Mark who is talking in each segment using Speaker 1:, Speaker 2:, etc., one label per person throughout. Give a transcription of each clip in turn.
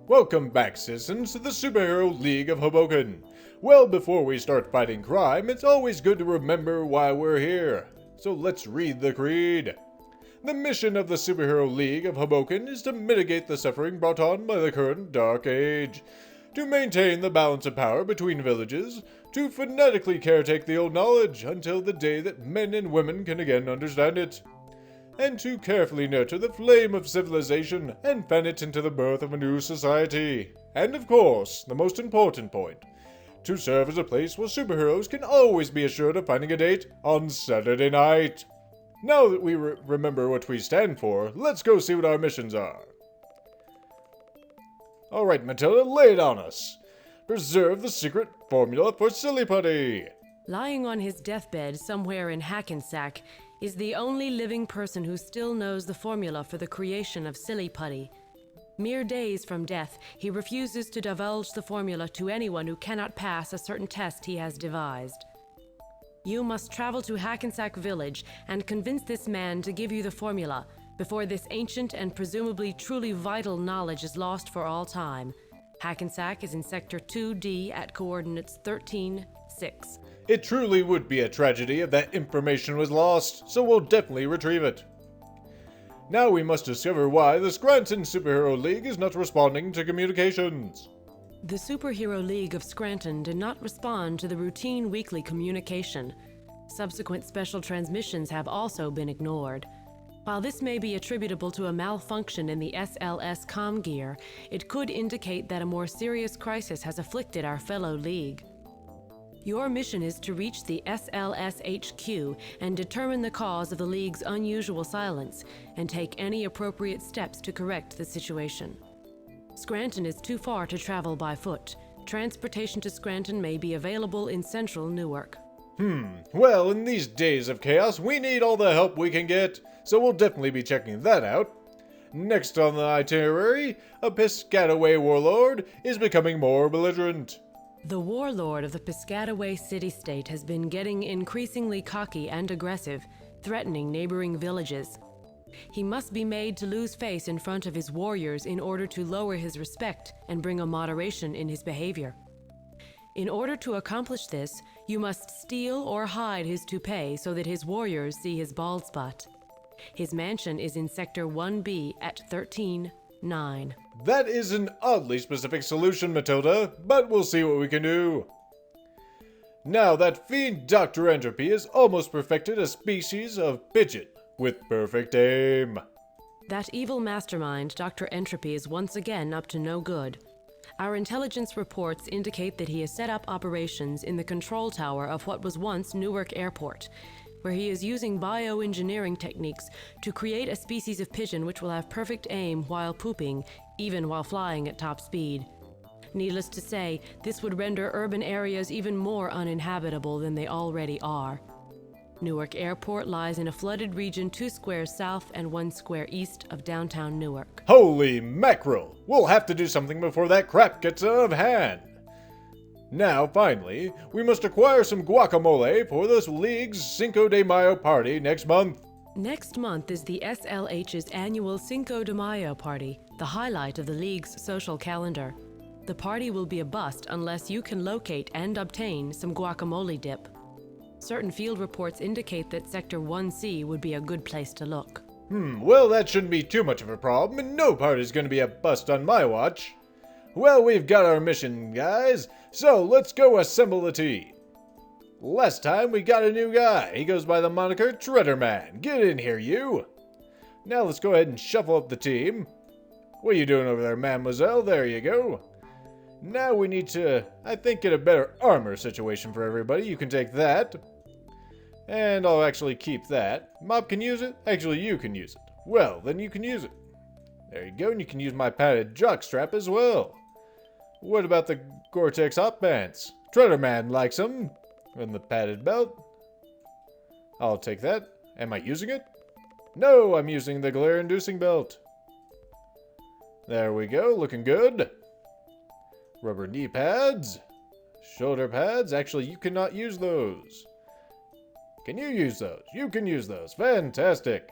Speaker 1: Welcome back, citizens, to the Superhero League of Hoboken. Well, before we start fighting crime, it's always good to remember why we're here. So let's read the creed. The mission of the Superhero League of Hoboken is to mitigate the suffering brought on by the current Dark Age, to maintain the balance of power between villages, to phonetically caretake the old knowledge until the day that men and women can again understand it, and to carefully nurture the flame of civilization and fan it into the birth of a new society. And of course, the most important point, to serve as a place where superheroes can always be assured of finding a date on Saturday night. Now that we remember what we stand for, let's go see what our missions are. Alright, Matilda, lay it on us. Preserve the secret formula for Silly Putty.
Speaker 2: Lying on his deathbed somewhere in Hackensack is the only living person who still knows the formula for the creation of Silly Putty. Mere days from death, he refuses to divulge the formula to anyone who cannot pass a certain test he has devised. You must travel to Hackensack Village and convince this man to give you the formula before this ancient and presumably truly vital knowledge is lost for all time. Hackensack is in Sector 2D at coordinates 13-6.
Speaker 1: It truly would be a tragedy if that information was lost, so we'll definitely retrieve it. Now we must discover why the Scranton Superhero League is not responding to communications.
Speaker 2: The Superhero League of Scranton did not respond to the routine weekly communication. Subsequent special transmissions have also been ignored. While this may be attributable to a malfunction in the SLS comm gear, it could indicate that a more serious crisis has afflicted our fellow League. Your mission is to reach the SLS HQ and determine the cause of the League's unusual silence, and take any appropriate steps to correct the situation. Scranton is too far to travel by foot. Transportation to Scranton may be available in central Newark.
Speaker 1: Well, in these days of chaos, we need all the help we can get, so we'll definitely be checking that out. Next on the itinerary, a Piscataway warlord is becoming more belligerent.
Speaker 2: The warlord of the Piscataway city-state has been getting increasingly cocky and aggressive, threatening neighboring villages. He must be made to lose face in front of his warriors in order to lower his respect and bring a moderation in his behavior. In order to accomplish this, you must steal or hide his toupee so that his warriors see his bald spot. His mansion is in Sector 1B at 13-9.
Speaker 1: That is an oddly specific solution, Matilda, but we'll see what we can do. Now that fiend Dr. Entropy has almost perfected a species of pigeon with perfect aim.
Speaker 2: That evil mastermind, Dr. Entropy, is once again up to no good. Our intelligence reports indicate that he has set up operations in the control tower of what was once Newark Airport, where he is using bioengineering techniques to create a species of pigeon which will have perfect aim while pooping, even while flying at top speed. Needless to say, this would render urban areas even more uninhabitable than they already are. Newark Airport lies in a flooded region 2 squares south and 1 square east of downtown Newark.
Speaker 1: Holy mackerel! We'll have to do something before that crap gets out of hand. Now, finally, we must acquire some guacamole for the League's Cinco de Mayo party next month.
Speaker 2: Next month is the SLH's annual Cinco de Mayo party, the highlight of the League's social calendar. The party will be a bust unless you can locate and obtain some guacamole dip. Certain field reports indicate that Sector 1C would be a good place to look.
Speaker 1: Well, that shouldn't be too much of a problem, and no party's gonna be a bust on my watch. Well, we've got our mission, guys, so let's go assemble the team. Last time we got a new guy. He goes by the moniker Treaderman. Get in here, you. Now let's go ahead and shuffle up the team. What are you doing over there, mademoiselle? There you go. Now we need to, I think, get a better armor situation for everybody. You can take that. And I'll actually keep that. Mop can use it? Actually, you can use it. Well, then you can use it. There you go, and you can use my padded jockstrap as well. What about the Gore-Tex hot pants? Treaderman likes them. And the padded belt. I'll take that. Am I using it? No, I'm using the glare-inducing belt. There we go, looking good. Rubber knee pads. Shoulder pads. Actually, you cannot use those. Can you use those? You can use those. Fantastic.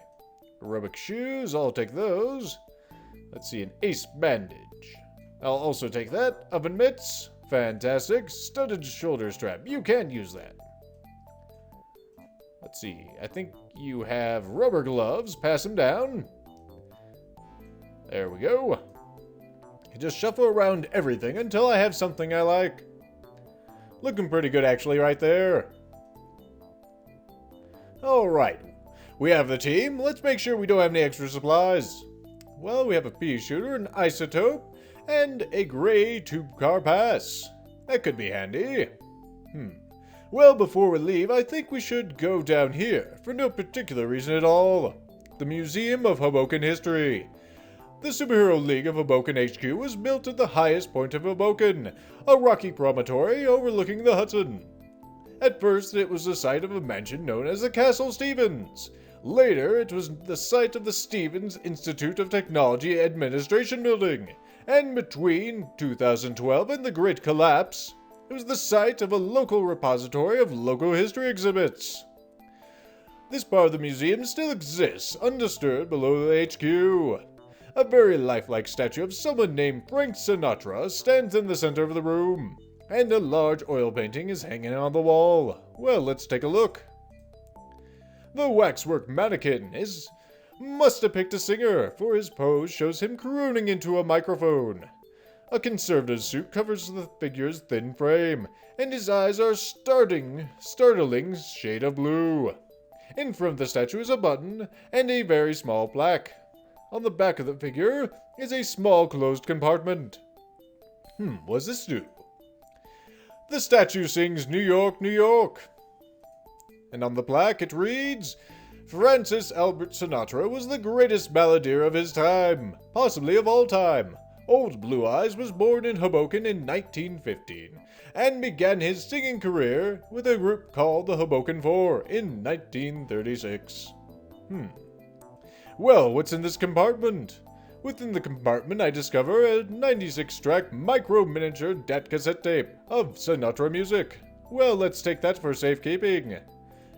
Speaker 1: Aerobic shoes. I'll take those. Let's see, an ace bandage. I'll also take that. Oven mitts. Fantastic. Studded shoulder strap. You can use that. Let's see. I think you have rubber gloves. Pass them down. There we go. You just shuffle around everything until I have something I like. Looking pretty good actually right there. Alright. We have the team. Let's make sure we don't have any extra supplies. Well, we have a pea shooter, an isotope, and a gray tube car pass. That could be handy. Well, before we leave, I think we should go down here, for no particular reason at all. The Museum of Hoboken History. The Superhero League of Hoboken HQ was built at the highest point of Hoboken, a rocky promontory overlooking the Hudson. At first, it was the site of a mansion known as the Castle Stevens. Later, it was the site of the Stevens Institute of Technology Administration Building. And between 2012 and the Great Collapse, it was the site of a local repository of local history exhibits. This part of the museum still exists, undisturbed below the HQ. A very lifelike statue of someone named Frank Sinatra stands in the center of the room, and a large oil painting is hanging on the wall. Well, let's take a look. The waxwork mannequin must have picked a singer, for his pose shows him crooning into a microphone. A conservative suit covers the figure's thin frame, and his eyes are startling shade of blue. In front of the statue is a button and a very small plaque. On the back of the figure is a small closed compartment. What's this do? The statue sings New York, New York. And on the plaque it reads, Francis Albert Sinatra was the greatest balladeer of his time, possibly of all time. Old Blue Eyes was born in Hoboken in 1915 and began his singing career with a group called the Hoboken Four in 1936. Well, what's in this compartment? Within the compartment, I discover a 96-track micro-miniature DAT cassette tape of Sinatra music. Well, let's take that for safekeeping.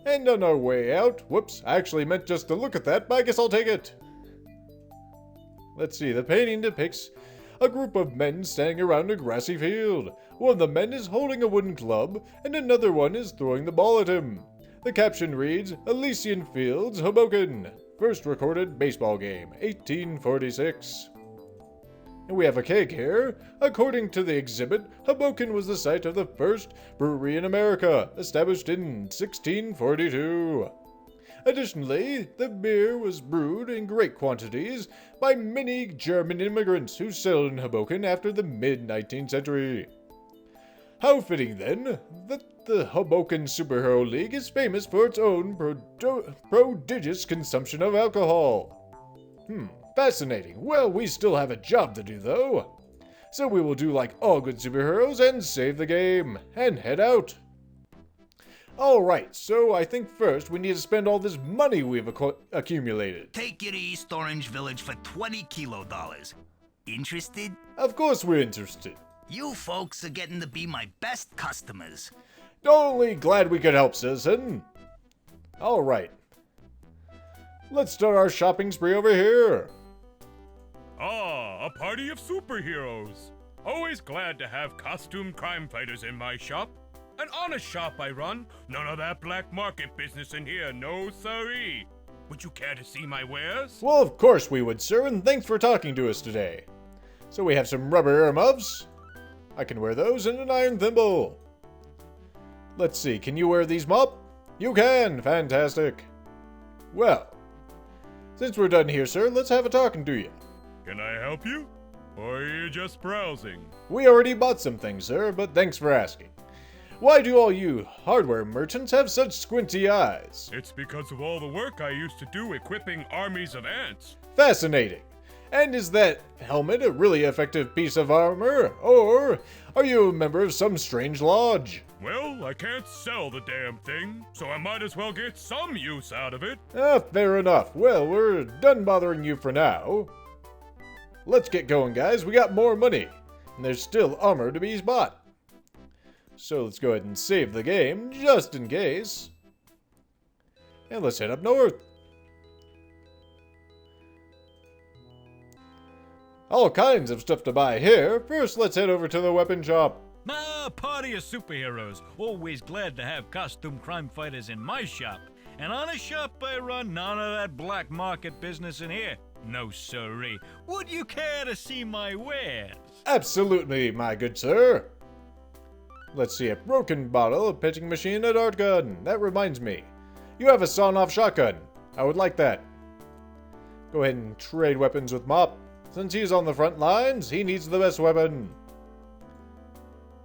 Speaker 1: And on our way out, whoops, I actually meant just to look at that, but I guess I'll take it. Let's see, the painting depicts a group of men standing around a grassy field. One of the men is holding a wooden club, and another one is throwing the ball at him. The caption reads, Elysian Fields, Hoboken. First recorded baseball game, 1846. And we have a cake here. According to the exhibit, Hoboken was the site of the first brewery in America, established in 1642. Additionally, the beer was brewed in great quantities by many German immigrants who settled in Hoboken after the mid-19th century. How fitting, then, that the Hoboken Superhero League is famous for its own prodigious consumption of alcohol. Fascinating. Well, we still have a job to do, though. So we will do like all good superheroes and save the game, and head out. Alright, so I think first we need to spend all this money we've accumulated.
Speaker 3: Take you to East Orange Village for 20 kilo dollars. Interested?
Speaker 1: Of course we're interested.
Speaker 3: You folks are getting to be my best customers.
Speaker 1: Only glad we could help, citizen. Alright. Let's start our shopping spree over here.
Speaker 4: Ah, a party of superheroes. Always glad to have costume crime fighters in my shop. An honest shop I run. None of that black market business in here, no siree. Would you care to see my wares?
Speaker 1: Well, of course we would, sir, and thanks for talking to us today. So we have some rubber earmuffs. I can wear those and an iron thimble. Let's see, can you wear these, Mop? You can! Fantastic. Well, since we're done here, sir, let's have a talking to you.
Speaker 4: Can I help you? Or are you just browsing?
Speaker 1: We already bought some things, sir, but thanks for asking. Why do all you hardware merchants have such squinty eyes?
Speaker 4: It's because of all the work I used to do equipping armies of ants.
Speaker 1: Fascinating. And is that helmet a really effective piece of armor? Or are you a member of some strange lodge?
Speaker 4: Well, I can't sell the damn thing, so I might as well get some use out of it.
Speaker 1: Fair enough. Well, we're done bothering you for now. Let's get going, guys. We got more money. And there's still armor to be bought. So let's go ahead and save the game, just in case. And let's head up north. All kinds of stuff to buy here. First, let's head over to the weapon shop.
Speaker 5: Ah, party of superheroes. Always glad to have costume crime fighters in my shop. And on a shop I run, none of that black market business in here. No siree. Would you care to see my wares?
Speaker 1: Absolutely, my good sir. Let's see, a broken bottle, a pitching machine, a dart gun. That reminds me. You have a sawn-off shotgun. I would like that. Go ahead and trade weapons with Mop. Since he's on the front lines, he needs the best weapon.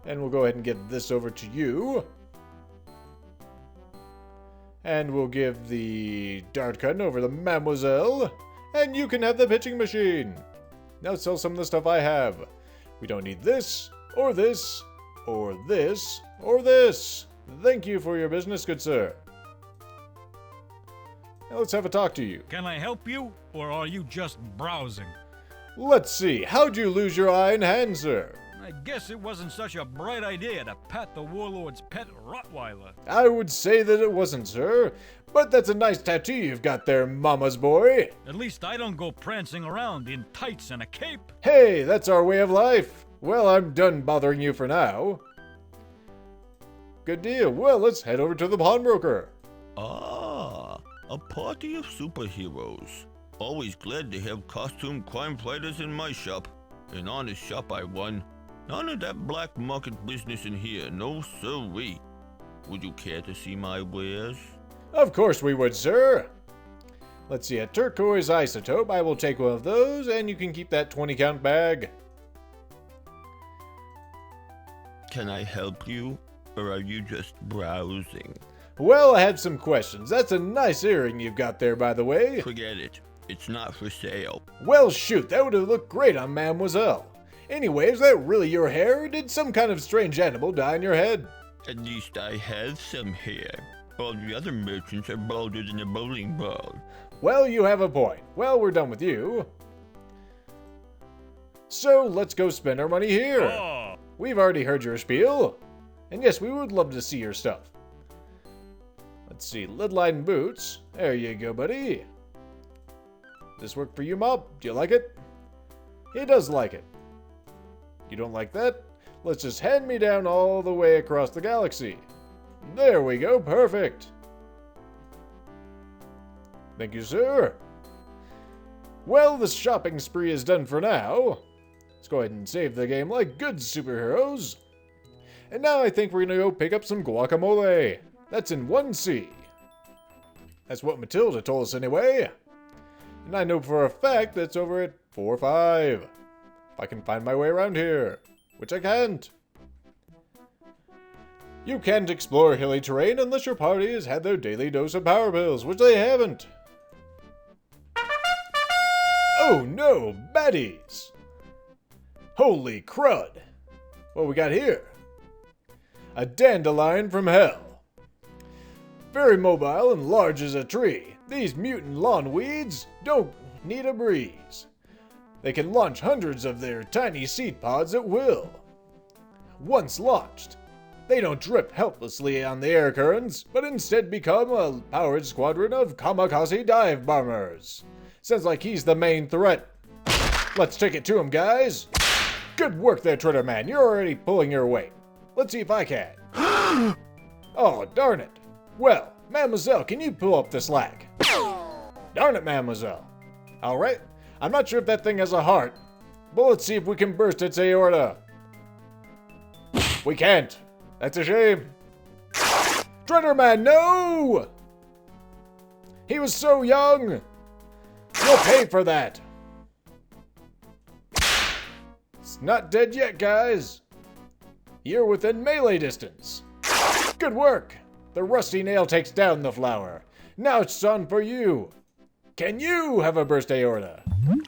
Speaker 1: And we'll go ahead and give this over to you. And we'll give the dart gun over to Mademoiselle. And you can have the pitching machine. Now sell some of the stuff I have. We don't need this, or this, or this, or this. Thank you for your business, good sir. Now let's have a talk to you.
Speaker 5: Can I help you, or are you just browsing?
Speaker 1: Let's see, how'd you lose your eye and hand, sir?
Speaker 5: I guess it wasn't such a bright idea to pat the Warlord's pet Rottweiler.
Speaker 1: I would say that it wasn't, sir. But that's a nice tattoo you've got there, mama's boy.
Speaker 5: At least I don't go prancing around in tights and a cape.
Speaker 1: Hey, that's our way of life. Well, I'm done bothering you for now. Good deal. Well, let's head over to the pawnbroker.
Speaker 6: Ah, a party of superheroes. Always glad to have costume crime fighters in my shop. An honest shop I run. None of that black market business in here, no siree. Would you care to see my wares?
Speaker 1: Of course we would, sir. Let's see, a turquoise isotope. I will take one of those, and you can keep that 20-count bag.
Speaker 6: Can I help you, or are you just browsing?
Speaker 1: Well, I have some questions. That's a nice earring you've got there, by the way.
Speaker 6: Forget it. It's not for sale.
Speaker 1: Well, shoot, that would have looked great on Mademoiselle. Anyway, is that really your hair, or did some kind of strange animal die on your head?
Speaker 6: At least I have some hair. All the other merchants are balder than a bowling ball.
Speaker 1: Well, you have a point. Well, we're done with you. So, let's go spend our money here.
Speaker 4: Oh.
Speaker 1: We've already heard your spiel. And yes, we would love to see your stuff. Let's see, lead-lined boots. There you go, buddy. This work for you, Mop? Do you like it? He does like it. You don't like that? Let's just hand me down all the way across the galaxy. There we go, perfect. Thank you, sir. Well, the shopping spree is done for now. Let's go ahead and save the game like good superheroes. And now I think we're gonna go pick up some guacamole. That's in 1C. That's what Matilda told us anyway. And I know for a fact that's over at 4-5. If I can find my way around here, which I can't. You can't explore hilly terrain unless your party has had their daily dose of power pills, which they haven't. Oh no, baddies! Holy crud! What we got here? A dandelion from hell. Very mobile and large as a tree, these mutant lawn weeds don't need a breeze. They can launch hundreds of their tiny seed pods at will. Once launched, they don't drip helplessly on the air currents, but instead become a powered squadron of kamikaze dive bombers. Sounds like he's the main threat. Let's take it to him, guys. Good work there, Tritter Man. You're already pulling your weight. Let's see if I can. Oh, darn it. Well, Mademoiselle, can you pull up the slack? Darn it, Mademoiselle. All right. I'm not sure if that thing has a heart, but let's see if we can burst its aorta. We can't. That's a shame. Tritter Man, no! He was so young. You'll pay for that. It's not dead yet, guys. You're within melee distance. Good work. The rusty nail takes down the flower. Now it's on for you. Can you have a burst aorta?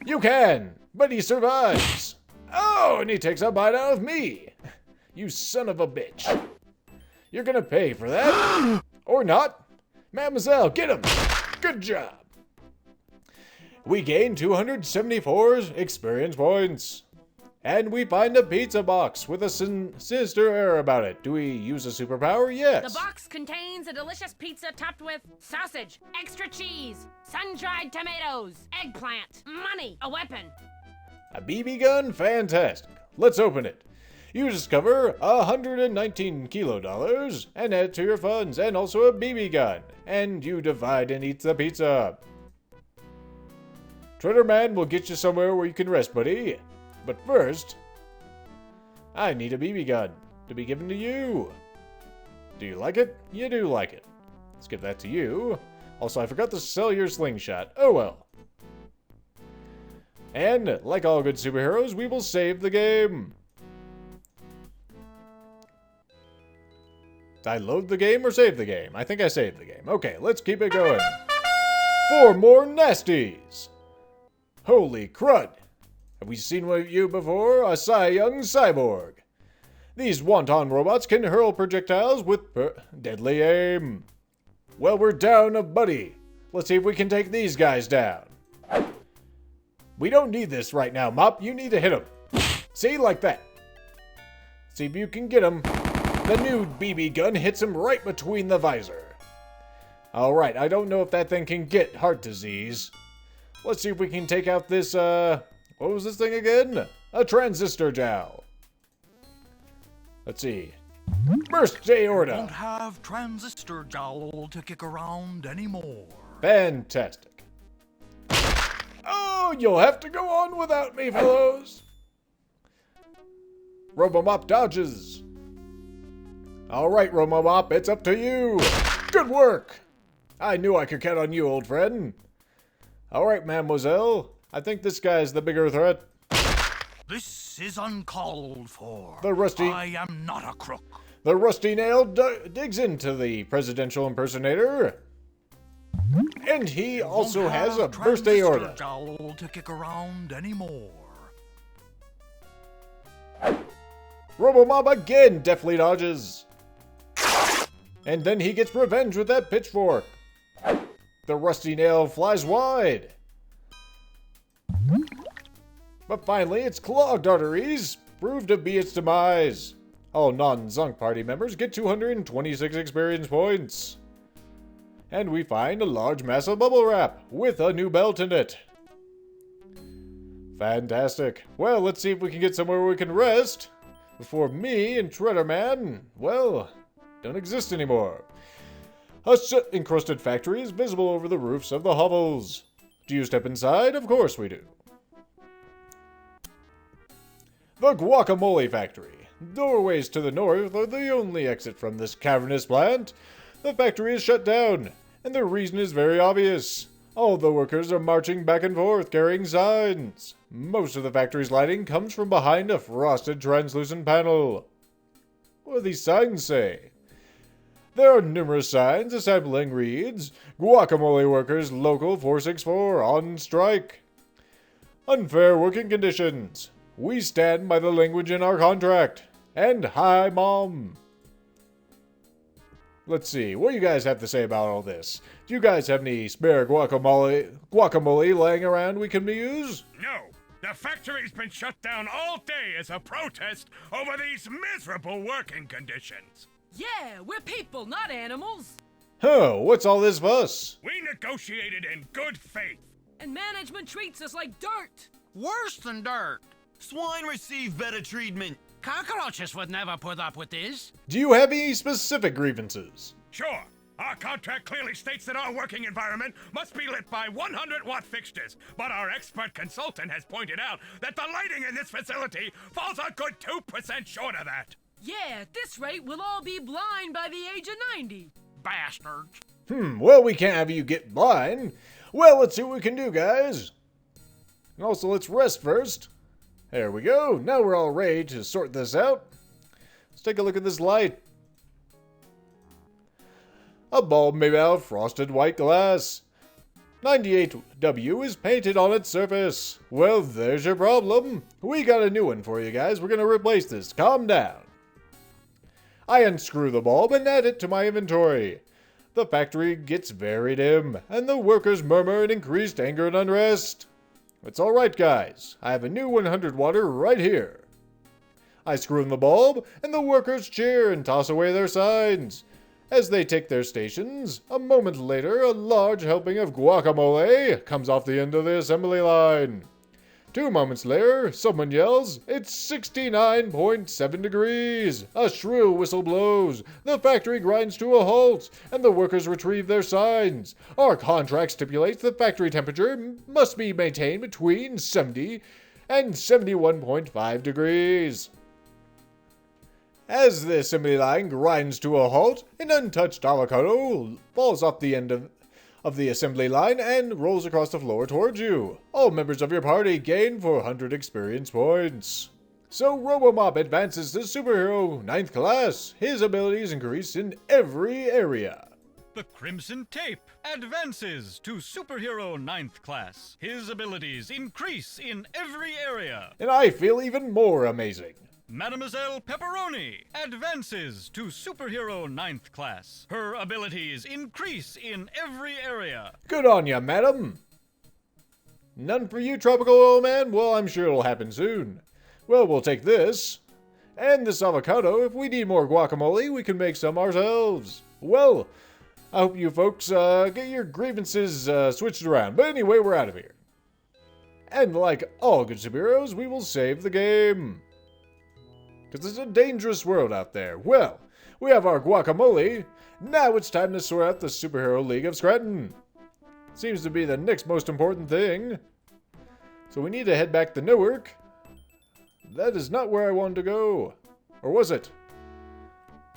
Speaker 1: You can, but he survives. Oh, and he takes a bite out of me. You son of a bitch. You're gonna pay for that. Or not. Mademoiselle, get him. Good job. We gain 274 experience points. And we find a pizza box with a sinister air about it. Do we use a superpower? Yes.
Speaker 7: The box contains a delicious pizza topped with sausage, extra cheese, sun-dried tomatoes, eggplant, money, a weapon.
Speaker 1: A BB gun? Fantastic. Let's open it. You discover $119 kilo and add to your funds, and also a BB gun. And you divide and eat the pizza. Trader Man will get you somewhere where you can rest, buddy. But first, I need a BB gun to be given to you. Do you like it? You do like it. Let's give that to you. Also, I forgot to sell your slingshot. Oh well. And, like all good superheroes, we will save the game. Did I load the game or save the game? I think I saved the game. Okay, let's keep it going. 4 more nasties. Holy crud. Have we seen one of you before? A young cyborg. These wonton robots can hurl projectiles with deadly aim. Well, we're down a buddy. Let's see if we can take these guys down. We don't need this right now, Mop. You need to hit them. See, like that. See if you can get him. The new BB gun hits him right between the visor. Alright, I don't know if that thing can get heart disease. Let's see if we can take out this, what was this thing again? A transistor jowl. Let's see. Burst aorta.
Speaker 8: Won't have transistor jowl to kick around anymore.
Speaker 1: Fantastic. Oh, you'll have to go on without me, fellows. Robomop dodges. Alright, Robomop, it's up to you. Good work. I knew I could count on you, old friend. Alright, mademoiselle. I think this guy's the bigger threat.
Speaker 8: This is uncalled for. I am not a crook.
Speaker 1: The rusty nail digs into the presidential impersonator. And he also has a burst aorta.
Speaker 8: Jowl to kick around anymore.
Speaker 1: Robomop again deftly dodges. And then he gets revenge with that pitchfork. The rusty nail flies wide. But finally, its clogged arteries prove to be its demise. All non-Zunk party members get 226 experience points. And we find a large mass of bubble wrap with a new belt in it. Fantastic. Well, let's see if we can get somewhere we can rest before me and Shredder Man, well, don't exist anymore. A soot-encrusted factory is visible over the roofs of the hovels. Do you step inside? Of course we do. The Guacamole Factory. Doorways to the north are the only exit from this cavernous plant. The factory is shut down, and the reason is very obvious. All the workers are marching back and forth, carrying signs. Most of the factory's lighting comes from behind a frosted translucent panel. What do these signs say? There are numerous signs. The sampling reads, Guacamole Workers Local 464 on strike. Unfair working conditions. We stand by the language in our contract. And hi, Mom. Let's see, what do you guys have to say about all this? Do you guys have any spare guacamole laying around we can use?
Speaker 4: No. The factory's been shut down all day as a protest over these miserable working conditions.
Speaker 7: Yeah, we're people, not animals.
Speaker 1: Huh, what's all this fuss?
Speaker 4: We negotiated in good faith.
Speaker 7: And management treats us like dirt.
Speaker 8: Worse than dirt.
Speaker 9: Swine receive better treatment.
Speaker 10: Cockroaches would never put up with this.
Speaker 1: Do you have any specific grievances?
Speaker 4: Sure. Our contract clearly states that our working environment must be lit by 100-watt fixtures, but our expert consultant has pointed out that the lighting in this facility falls a good 2% short of that.
Speaker 7: Yeah, at this rate, we'll all be blind by the age of 90.
Speaker 8: Bastards.
Speaker 1: Well, we can't have you get blind. Well, let's see what we can do, guys. And also, let's rest first. There we go. Now we're all ready to sort this out. Let's take a look at this light. A bulb made out of frosted white glass. 98W is painted on its surface. Well, there's your problem. We got a new one for you guys. We're going to replace this. Calm down. I unscrew the bulb and add it to my inventory. The factory gets very dim, and the workers murmur in increased anger and unrest. It's alright, guys. I have a new 100-watter right here. I screw in the bulb, and the workers cheer and toss away their signs. As they take their stations, a moment later, a large helping of guacamole comes off the end of the assembly line. 2 moments later, someone yells, "It's 69.7 degrees!" A shrill whistle blows, the factory grinds to a halt, and the workers retrieve their signs. Our contract stipulates the factory temperature must be maintained between 70 and 71.5 degrees. As the assembly line grinds to a halt, an untouched avocado falls off the end of the assembly line and rolls across the floor towards you. All members of your party gain 400 experience points. So Robomop advances to Superhero 9th class. His abilities increase in every area.
Speaker 5: The Crimson Tape advances to Superhero 9th class. His abilities increase in every area.
Speaker 1: And I feel even more amazing.
Speaker 5: Mademoiselle Pepperoni advances to Superhero 9th class. Her abilities increase in every area.
Speaker 1: Good on ya, madam. None for you, Tropical Oil Man? Well, I'm sure it'll happen soon. Well, we'll take this. And this avocado. If we need more guacamole, we can make some ourselves. Well, I hope you folks get your grievances switched around. But anyway, we're out of here. And like all good superheroes, we will save the game. Because it's a dangerous world out there. Well, we have our guacamole. Now it's time to sort out the Superhero League of Scranton. Seems to be the next most important thing. So we need to head back to Newark. That is not where I wanted to go. Or was it?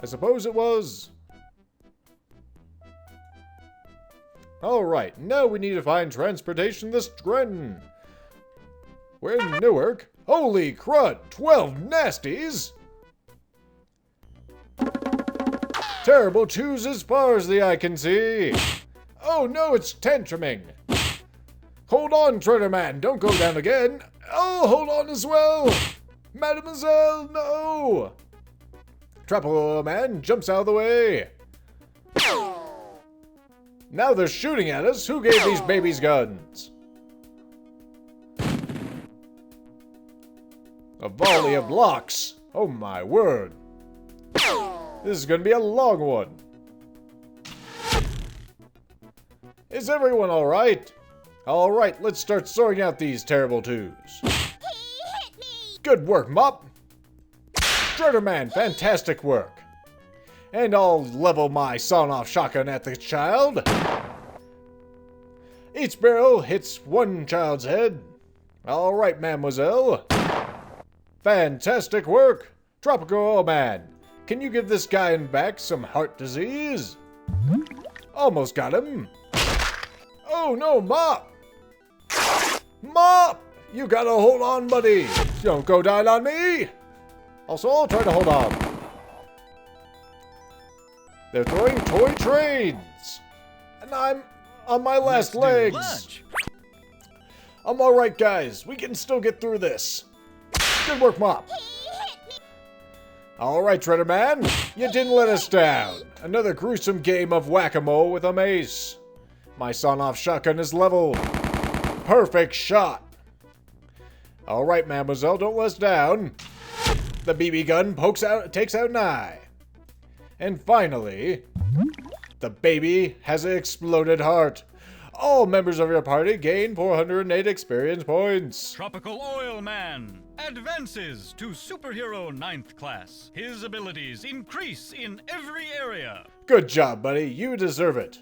Speaker 1: I suppose it was. Alright, now we need to find transportation to Scranton. We're in Newark. Holy crud! 12 nasties! Terrible chews as far as the eye can see. Oh no, it's tantruming. Hold on, Treasure Man, don't go down again. Oh, hold on as well. Mademoiselle, no. Tropical Man jumps out of the way. Now they're shooting at us. Who gave these babies guns? A volley of blocks. Oh my word. This is going to be a long one. Is everyone alright? Alright, let's start sorting out these terrible twos.
Speaker 7: He hit me!
Speaker 1: Good work, Mop. Shredder Man, fantastic work. And I'll level my sawn-off shotgun at the child. Each barrel hits one child's head. Alright, mademoiselle. Fantastic work! Tropical Oil Man, can you give this guy in back some heart disease? Almost got him. Oh no, Mop! Mop! You gotta hold on, buddy! Don't go down on me! Also, I'll try to hold on. They're throwing toy trains! And I'm on my last legs! I'm alright, guys. We can still get through this. Good work, Mop. Alright, Shredder Man. You didn't let us down. Another gruesome game of whack-a-mole with a mace. My sawn-off shotgun is leveled. Perfect shot. Alright, mademoiselle, don't let us down. The BB gun takes out an eye. And finally, the baby has an exploded heart. All members of your party gain 408 experience points.
Speaker 5: Tropical Oil Man advances to Superhero 9th class. His abilities increase in every area.
Speaker 1: Good job, buddy. You deserve it.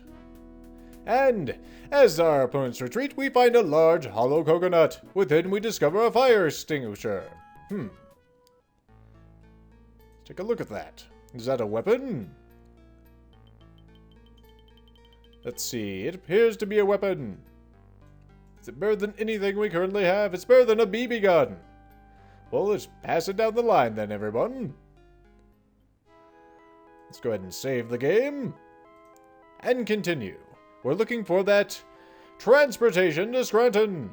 Speaker 1: And as our opponents retreat, we find a large hollow coconut. Within, we discover a fire extinguisher. Let's take a look at that. Is that a weapon? Let's see. It appears to be a weapon. Is it better than anything we currently have? It's better than a BB gun. Well, let's pass it down the line then, everyone. Let's go ahead and save the game. And continue. We're looking for that transportation to Scranton.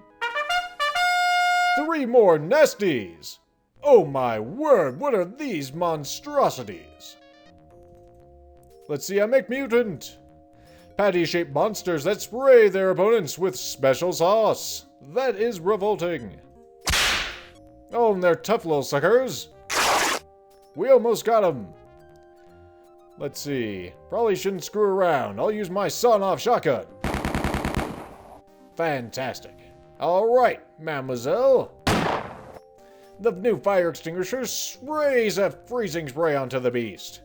Speaker 1: 3 more nasties. Oh my word, what are these monstrosities? Let's see, I make mutant. Patty-shaped monsters that spray their opponents with special sauce. That is revolting. Oh, and they're tough little suckers. We almost got them. Let's see. Probably shouldn't screw around. I'll use my sawn-off shotgun. Fantastic. Alright, mademoiselle. The new fire extinguisher sprays a freezing spray onto the beast.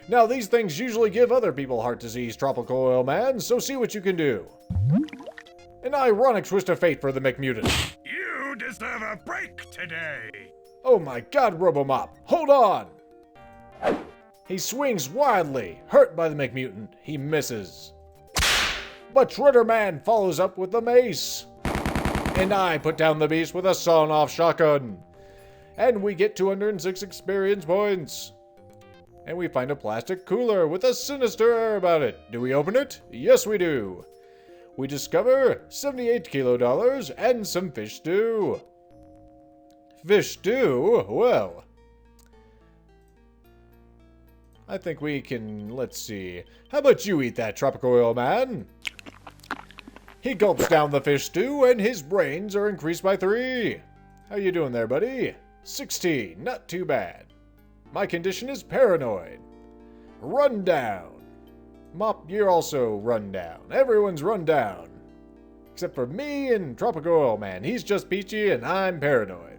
Speaker 1: Now, these things usually give other people heart disease, Tropical Oil Man, so see what you can do. An ironic twist of fate for the McMutant.
Speaker 4: You deserve a break today.
Speaker 1: Oh my god, Robomop, hold on! He swings wildly, hurt by the McMutant. He misses. But Shredder-Man follows up with the mace. And I put down the beast with a sawn-off shotgun. And we get 206 experience points. And we find a plastic cooler with a sinister air about it. Do we open it? Yes, we do. We discover 78 kilo dollars and some fish stew. Fish stew? Well, I think we can, let's see. How about you eat that, Tropical Oil Man? He gulps down the fish stew and his brains are increased by 3. How you doing there, buddy? 16, not too bad. My condition is paranoid. Run down. Mop, you're also run down. Everyone's run down. Except for me and Tropical Oil Man. He's just peachy and I'm paranoid.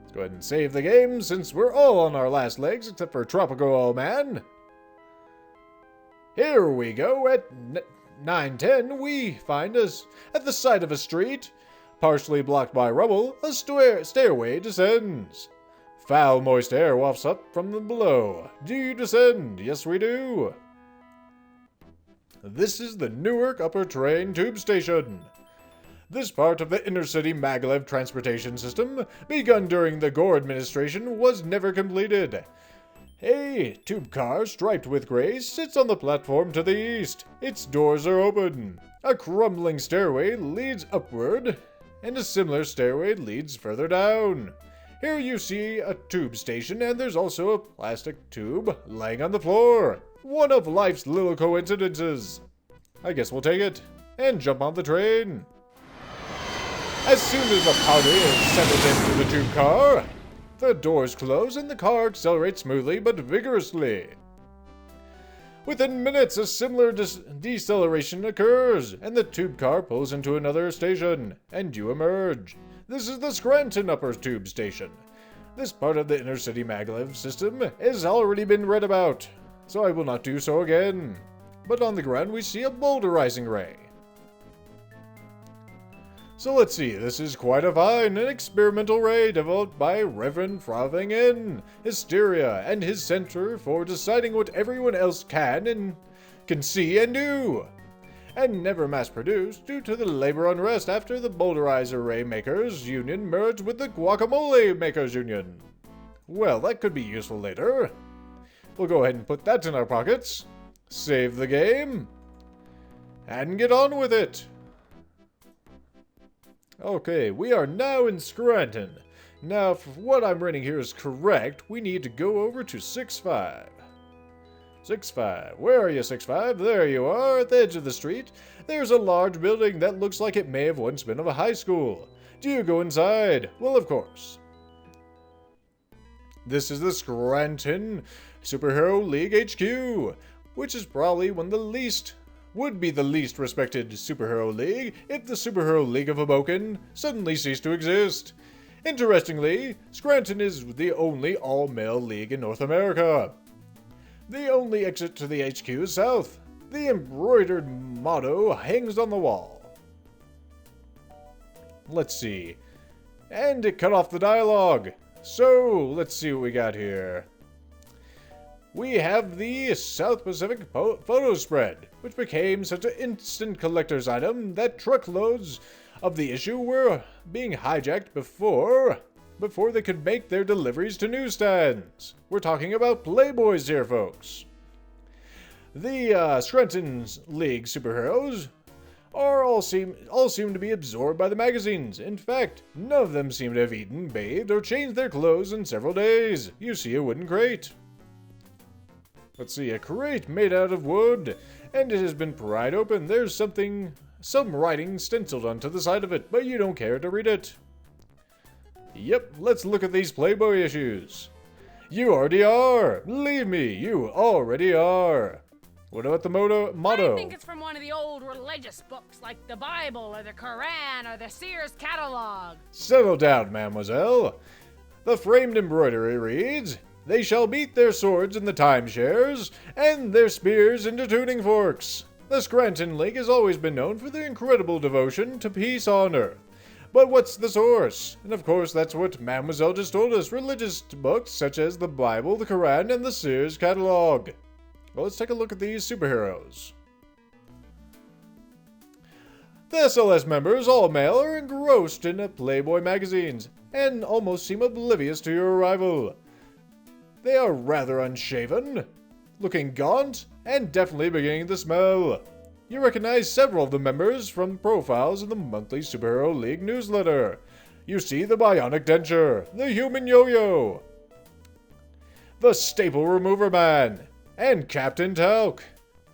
Speaker 1: Let's go ahead and save the game since we're all on our last legs except for Tropical Oil Man. Here we go. At 9:10 we find us at the side of a street. Partially blocked by rubble, a stairway descends. Foul, moist air wafts up from the below. Do you descend? Yes, we do. This is the Newark Upper Train Tube Station. This part of the inner-city maglev transportation system, begun during the Gore administration, was never completed. A tube car striped with gray sits on the platform to the east. Its doors are open. A crumbling stairway leads upward, and a similar stairway leads further down. Here you see a tube station, and there's also a plastic tube laying on the floor. One of life's little coincidences. I guess we'll take it and jump on the train. As soon as the party is settled into the tube car, the doors close and the car accelerates smoothly but vigorously. Within minutes, a similar deceleration occurs, and the tube car pulls into another station, and you emerge. This is the Scranton Upper Tube Station. This part of the inner city maglev system has already been read about, so I will not do so again. But on the ground we see a boulderizing ray. So let's see, this is quite a fine and experimental ray developed by Reverend Frothing in Hysteria and his Center for Deciding What Everyone Else Can see and do, and never mass-produced due to the labor unrest after the Boulderizer Ray Makers Union merged with the Guacamole Makers Union. Well, that could be useful later. We'll go ahead and put that in our pockets, save the game, and get on with it. Okay, we are now in Scranton. Now, if what I'm reading here is correct, we need to go over to 6-5. 6-5. Where are you, 6-5? There you are, at the edge of the street. There's a large building that looks like it may have once been of a high school. Do you go inside? Well, of course. This is the Scranton Superhero League HQ, which is probably would be the least respected superhero league if the Superhero League of Hoboken suddenly ceased to exist. Interestingly, Scranton is the only all-male league in North America. The only exit to the HQ is south. The embroidered motto hangs on the wall. Let's see. And it cut off the dialogue. So, let's see what we got here. We have the South Pacific photo spread, which became such an instant collector's item that truckloads of the issue were being hijacked before they could make their deliveries to newsstands. We're talking about Playboys here, folks. The Scranton League superheroes all seem to be absorbed by the magazines. In fact, none of them seem to have eaten, bathed, or changed their clothes in several days. You see a wooden crate. Let's see, a crate made out of wood, and it has been pried open. There's some writing stenciled onto the side of it, but you don't care to read it. Yep, let's look at these Playboy issues. You already are! Believe me, you already are! What about the motto?
Speaker 7: I think it's from one of the old religious books, like the Bible or the Quran or the Sears catalog.
Speaker 1: Settle down, mademoiselle. The framed embroidery reads, "They shall beat their swords in the timeshares, and their spears into tuning forks." The Scranton League has always been known for their incredible devotion to peace on Earth. But what's the source? And of course, that's what Mademoiselle just told us. Religious books such as the Bible, the Quran, and the Sears catalog. Well, let's take a look at these superheroes. The SLS members, all male, are engrossed in Playboy magazines and almost seem oblivious to your arrival. They are rather unshaven, looking gaunt, and definitely beginning to smell. You recognize several of the members from profiles in the monthly Superhero League newsletter. You see the Bionic Denture, the Human Yo-Yo, the Staple Remover Man, and Captain Talc.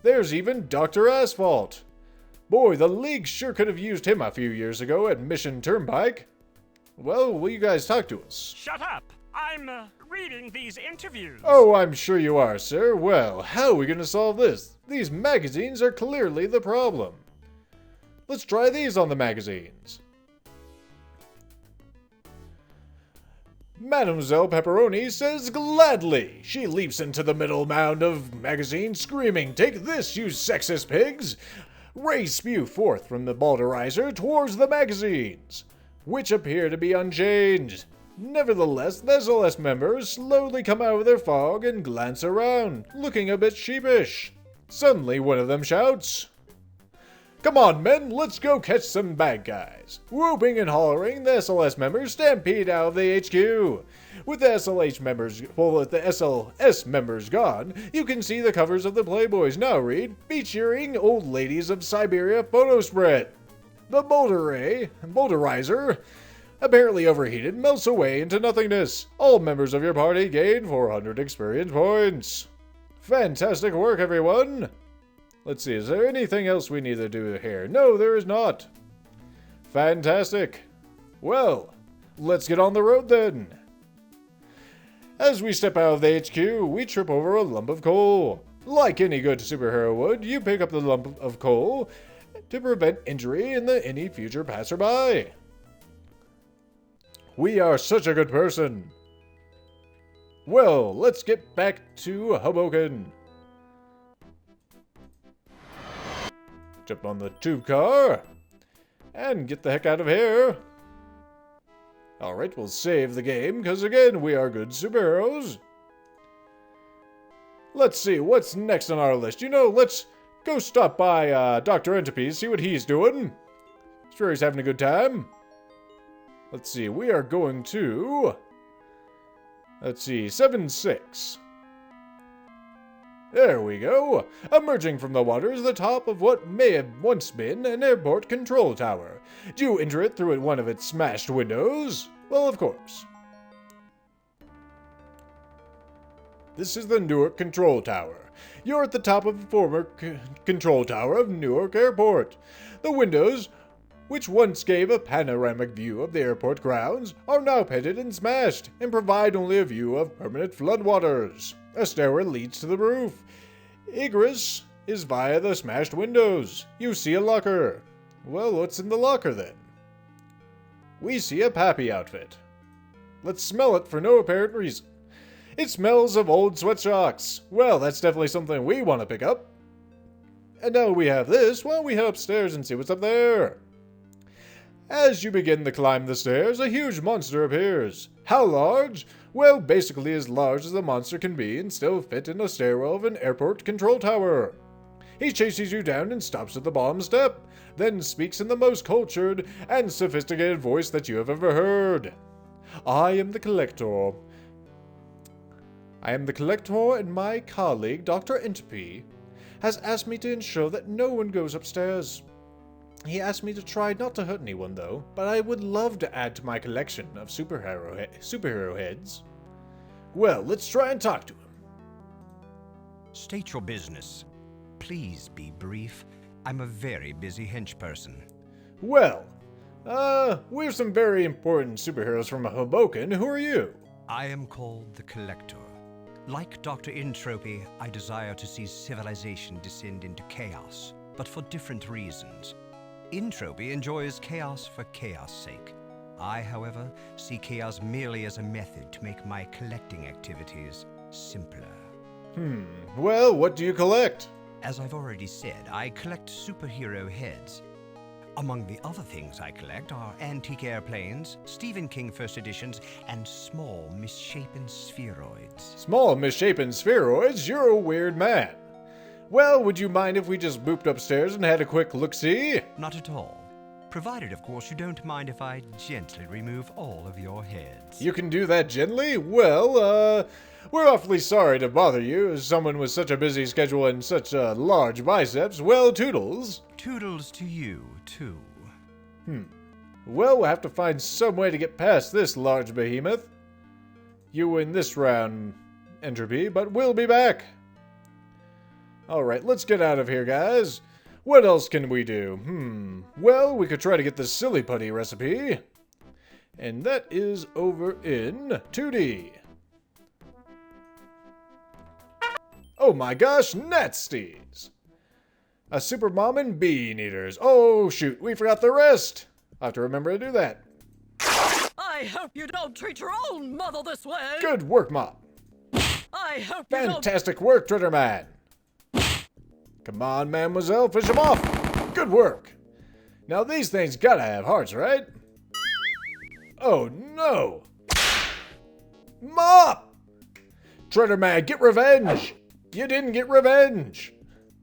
Speaker 1: There's even Dr. Asphalt. Boy, the League sure could have used him a few years ago at Mission Turnpike. Well, will you guys talk to us?
Speaker 11: Shut up! I'm reading these interviews.
Speaker 1: Oh, I'm sure you are, sir. Well, how are we going to solve this? These magazines are clearly the problem. Let's try these on the magazines. Mademoiselle Pepperoni says gladly. She leaps into the middle mound of magazines, screaming, "Take this, you sexist pigs!" Rays spew forth from the balderizer towards the magazines, which appear to be unchanged. Nevertheless, the SLS members slowly come out of their fog and glance around, looking a bit sheepish. Suddenly, one of them shouts, "Come on, men, let's go catch some bad guys." Whooping and hollering, the SLS members stampede out of the HQ. With the SLS members gone, you can see the covers of the Playboys now read, featuring old ladies of Siberia photo spread. The balderizer, apparently overheated, melts away into nothingness. All members of your party gain 400 experience points. Fantastic work, everyone! Let's see, is there anything else we need to do here? No, there is not. Fantastic. Well, let's get on the road then. As we step out of the HQ, we trip over a lump of coal. Like any good superhero would, you pick up the lump of coal to prevent injury in any future passerby. We are such a good person. Well, let's get back to Hoboken. Jump on the tube car and get the heck out of here. Alright, we'll save the game, because again, we are good superheroes. Let's see, what's next on our list? You know, let's go stop by Dr. Entropy, see what he's doing. Sure he's having a good time. Let's see, we are going to... Let's see, 7-6. There we go. Emerging from the water is the top of what may have once been an airport control tower. Do you enter it through one of its smashed windows? Well, of course. This is the Newark Control Tower. You're at the top of the former control tower of Newark Airport. The windows, which once gave a panoramic view of the airport grounds, are now pitted and smashed, and provide only a view of permanent floodwaters. A stairway leads to the roof. Egress is via the smashed windows. You see a locker. Well, what's in the locker then? We see a Pappy outfit. Let's smell it for no apparent reason. It smells of old sweatsocks. Well, that's definitely something we want to pick up. And now we have this, why don't we head upstairs and see what's up there? As you begin to climb the stairs, a huge monster appears. How large? Well, basically as large as the monster can be and still fit in a stairwell of an airport control tower. He chases you down and stops at the bottom step, then speaks in the most cultured and sophisticated voice that you have ever heard. I am the Collector, and my colleague, Dr. Entropy, has asked me to ensure that no one goes upstairs. He asked me to try not to hurt anyone, though, but I would love to add to my collection of superhero heads. Well, let's try and talk to him.
Speaker 12: State your business. Please be brief. I'm a very busy hench person.
Speaker 1: Well, we're some very important superheroes from Hoboken. Who are you?
Speaker 12: I am called the Collector. Like Dr. Entropy, I desire to see civilization descend into chaos, but for different reasons. Entropy enjoys chaos for chaos' sake. I, however, see chaos merely as a method to make my collecting activities simpler.
Speaker 1: Well, what do you collect?
Speaker 12: As I've already said, I collect superhero heads. Among the other things I collect are antique airplanes, Stephen King first editions, and small, misshapen spheroids.
Speaker 1: Small, misshapen spheroids? You're a weird man. Well, would you mind if we just booped upstairs and had a quick look-see?
Speaker 12: Not at all. Provided, of course, you don't mind if I gently remove all of your heads.
Speaker 1: You can do that gently? Well, we're awfully sorry to bother you, as someone with such a busy schedule and such large biceps. Well, toodles.
Speaker 12: Toodles to you, too.
Speaker 1: Well, we'll have to find some way to get past this large behemoth. You win this round, Entropy, but we'll be back. Alright, let's get out of here, guys. What else can we do? Well, we could try to get the silly putty recipe. And that is over in 2D. Oh my gosh, nasties! A super mom and bean eaters. Oh shoot, we forgot the rest. I'll have to remember to do that.
Speaker 13: I hope you don't treat your own mother this way.
Speaker 1: Good work, Mom.
Speaker 13: I hope you
Speaker 1: Fantastic work, Tritterman. Come on, mademoiselle, fish them off. Good work. Now these things gotta have hearts, right? Oh no. Mop! Tritterman, get revenge. You didn't get revenge.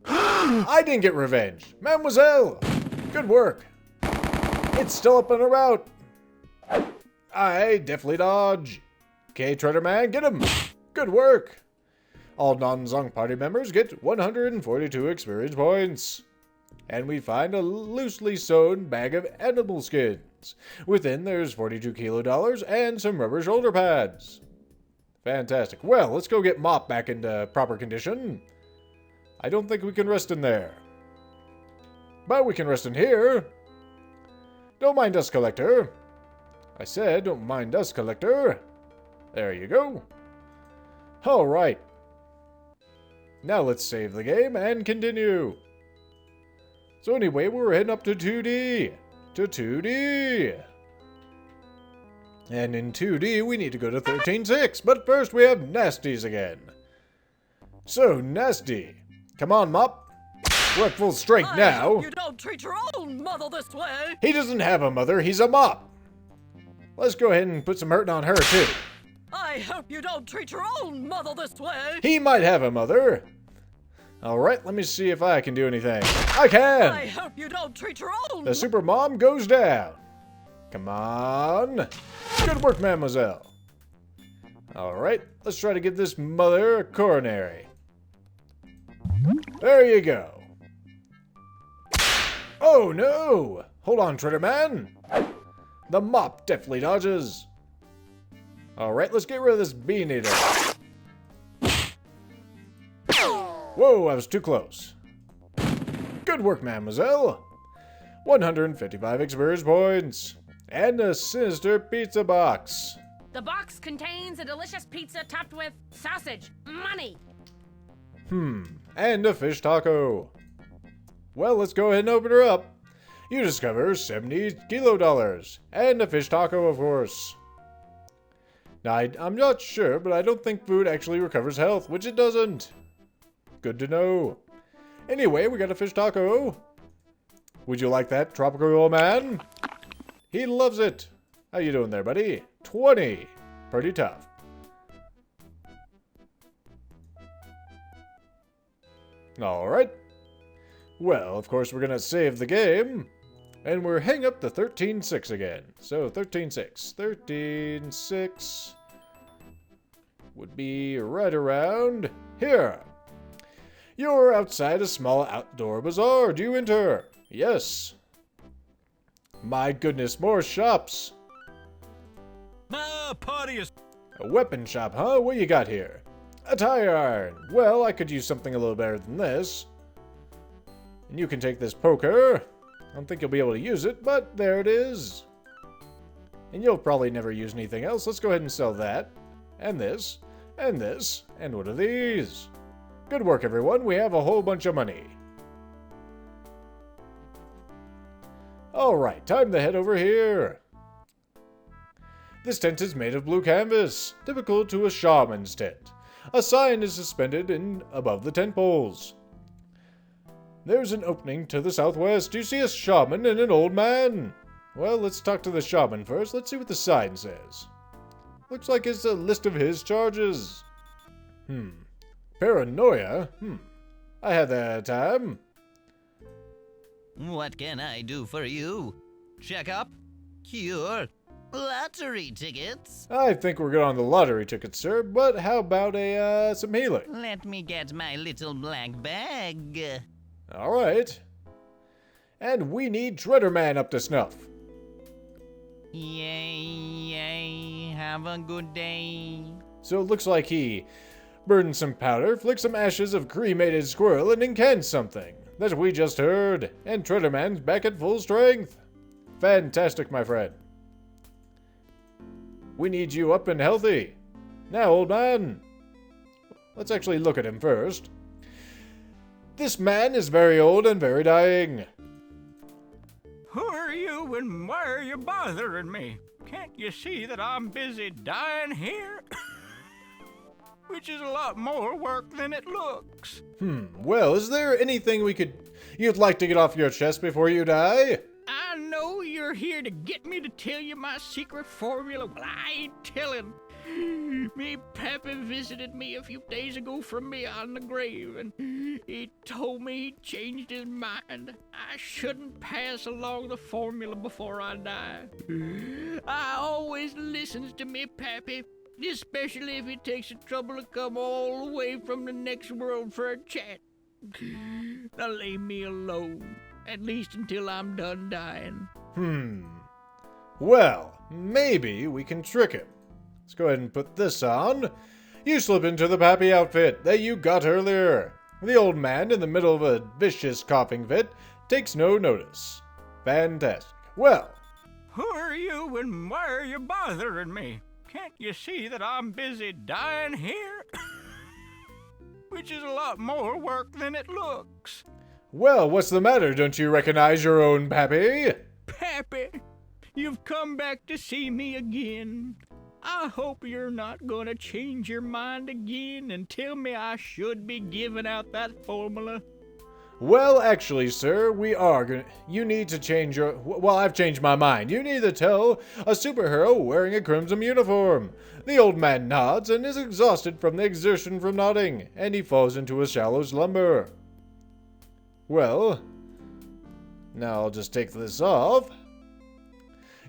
Speaker 1: I didn't get revenge. Mademoiselle, good work. It's still up and about. I definitely dodge. Okay, Tritterman, get him. Good work. All non-Zonk party members get 142 experience points. And we find a loosely sewn bag of animal skins. Within there's 42 kilo dollars and some rubber shoulder pads. Fantastic. Well, let's go get Mop back into proper condition. I don't think we can rest in there. But we can rest in here. Don't mind us, Collector. I said, don't mind us, Collector. There you go. Alright. Now let's save the game and continue. So anyway, we're heading up to 2D. To 2D. And in 2D, we need to go to 13.6. But first, we have Nasties again. So, Nasty. Come on, Mop. We're at full strength now.
Speaker 13: I hope you don't treat your own mother this way.
Speaker 1: He doesn't have a mother. He's a Mop. Let's go ahead and put some hurting on her, too.
Speaker 13: I hope you don't treat your own mother this way.
Speaker 1: He might have a mother. Alright, let me see if I can do anything. I can!
Speaker 13: I hope you don't treat your own.
Speaker 1: The super mom goes down. Come on. Good work, mademoiselle. Alright, let's try to give this mother a coronary. There you go. Oh no! Hold on, Tritterman. The Mop definitely dodges. Alright, let's get rid of this bean eater. Whoa, I was too close. Good work, mademoiselle. 155 experience points. And a sinister pizza box.
Speaker 7: The box contains a delicious pizza topped with sausage, money.
Speaker 1: And a fish taco. Well, let's go ahead and open her up. You discover 70 kilo dollars. And a fish taco, of course. Now, I'm not sure, but I don't think food actually recovers health, which it doesn't. Good to know. Anyway, we got a fish taco. Would you like that, tropical old man? He loves it. How you doing there, buddy? 20. Pretty tough. Alright. Well, of course, we're going to save the game. And we're hang up to 13.6 again. So, 13.6. 13.6 would be right around here. You're outside a small outdoor bazaar. Do you enter? Yes. My goodness, more shops.
Speaker 5: Party is...
Speaker 1: A weapon shop, huh? What you got here? A tire iron. Well, I could use something a little better than this. And you can take this poker. I don't think you'll be able to use it, but there it is. And you'll probably never use anything else. Let's go ahead and sell that. And this. And this. And what are these? Good work, everyone. We have a whole bunch of money. Alright, time to head over here. This tent is made of blue canvas, typical to a shaman's tent. A sign is suspended above the tent poles. There's an opening to the southwest. You see a shaman and an old man. Well, let's talk to the shaman first. Let's see what the sign says. Looks like it's a list of his charges. Paranoia? I had that time.
Speaker 14: What can I do for you? Checkup? Cure? Lottery tickets?
Speaker 1: I think we're good on the lottery tickets, sir, but how about some healing?
Speaker 14: Let me get my little black bag.
Speaker 1: Alright. And we need Shredderman up to snuff.
Speaker 14: Yay, have a good day.
Speaker 1: So it looks like he burned some powder, flicked some ashes of cremated squirrel, and incensed something. That we just heard. And Shredderman's back at full strength. Fantastic, my friend. We need you up and healthy. Now, old man. Let's actually look at him first. This man is very old and very dying.
Speaker 5: Who are you and why are you bothering me? Can't you see that I'm busy dying here? Which is a lot more work than it looks.
Speaker 1: Well, is there anything you'd like to get off your chest before you die?
Speaker 5: I know you're here to get me to tell you my secret formula. Well, I ain't telling. Me pappy visited me a few days ago from beyond the grave, and he told me he changed his mind. I shouldn't pass along the formula before I die. I always listens to me pappy, especially if he takes the trouble to come all the way from the next world for a chat. Now leave me alone, at least until I'm done dying.
Speaker 1: Well, maybe we can trick him. Let's go ahead and put this on. You slip into the pappy outfit that you got earlier. The old man, in the middle of a vicious coughing fit, takes no notice. Fantastic. Well.
Speaker 5: Who are you and why are you bothering me? Can't you see that I'm busy dying here? Which is a lot more work than it looks.
Speaker 1: Well, what's the matter? Don't you recognize your own pappy?
Speaker 5: Pappy, you've come back to see me again. I hope you're not gonna change your mind again and tell me I should be giving out that formula.
Speaker 1: Well, actually, sir, we are gonna... You need to change your... Well, I've changed my mind. You need to tell a superhero wearing a crimson uniform. The old man nods and is exhausted from the exertion from nodding, and he falls into a shallow slumber. Well, now I'll just take this off.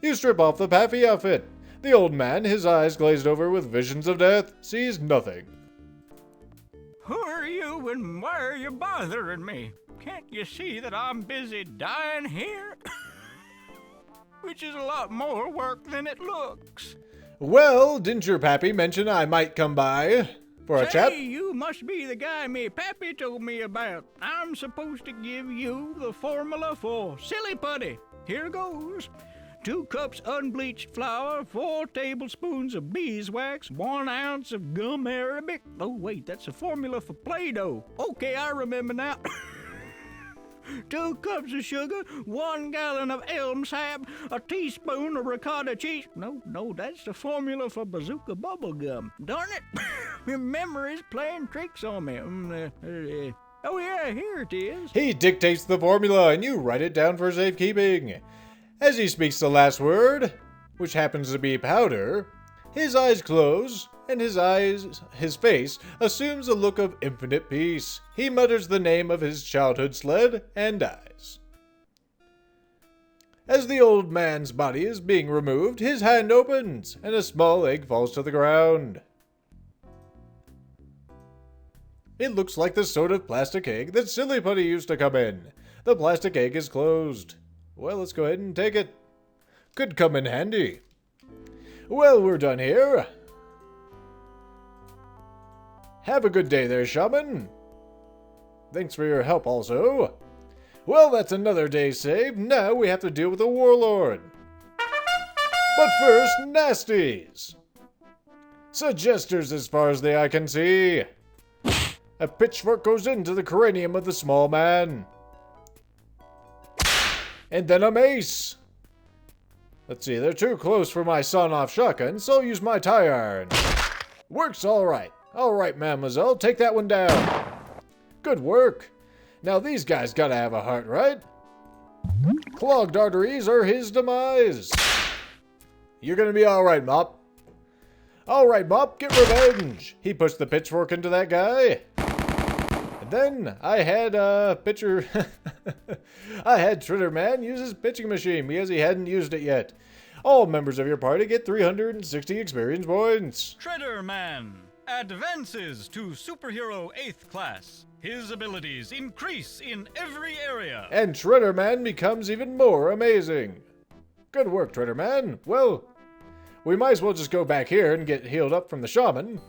Speaker 1: You strip off the pappy outfit. The old man, his eyes glazed over with visions of death, sees nothing.
Speaker 5: Who are you and why are you bothering me? Can't you see that I'm busy dying here? Which is a lot more work than it looks.
Speaker 1: Well, didn't your pappy mention I might come by for a chat?
Speaker 5: Say, you must be the guy me pappy told me about. I'm supposed to give you the formula for silly putty. Here goes. 2 cups unbleached flour, 4 tablespoons of beeswax, 1 ounce of gum arabic. Oh, wait, that's a formula for Play-Doh. Okay, I remember now. 2 cups of sugar, 1 gallon of elm sap, a teaspoon of ricotta cheese. No, that's the formula for bazooka bubble gum. Darn it, your memory's playing tricks on me. Oh yeah, here it is.
Speaker 1: He dictates the formula and you write it down for safekeeping. As he speaks the last word, which happens to be powder, his eyes close, and his face assumes a look of infinite peace. He mutters the name of his childhood sled and dies. As the old man's body is being removed, his hand opens, and a small egg falls to the ground. It looks like the sort of plastic egg that Silly Putty used to come in. The plastic egg is closed. Well, let's go ahead and take it. Could come in handy. Well, we're done here. Have a good day there, Shaman. Thanks for your help also. Well, that's another day saved. Now we have to deal with the Warlord. But first, nasties. Suggesters as far as the eye can see. A pitchfork goes into the cranium of the small man. And then a mace. Let's see, they're too close for my sawn-off shotgun, so I'll use my tire iron. Works all right. All right, mademoiselle, take that one down. Good work. Now these guys gotta have a heart, right? Clogged arteries are his demise. You're gonna be all right, Mop. All right, Mop, get revenge. He pushed the pitchfork into that guy. And then I had I had Tritterman use his pitching machine because he hadn't used it yet. All members of your party get 360 experience points.
Speaker 5: Tritterman advances to superhero 8th class. His abilities increase in every area.
Speaker 1: And Tritterman becomes even more amazing. Good work, Tritterman. Well, we might as well just go back here and get healed up from the Shaman,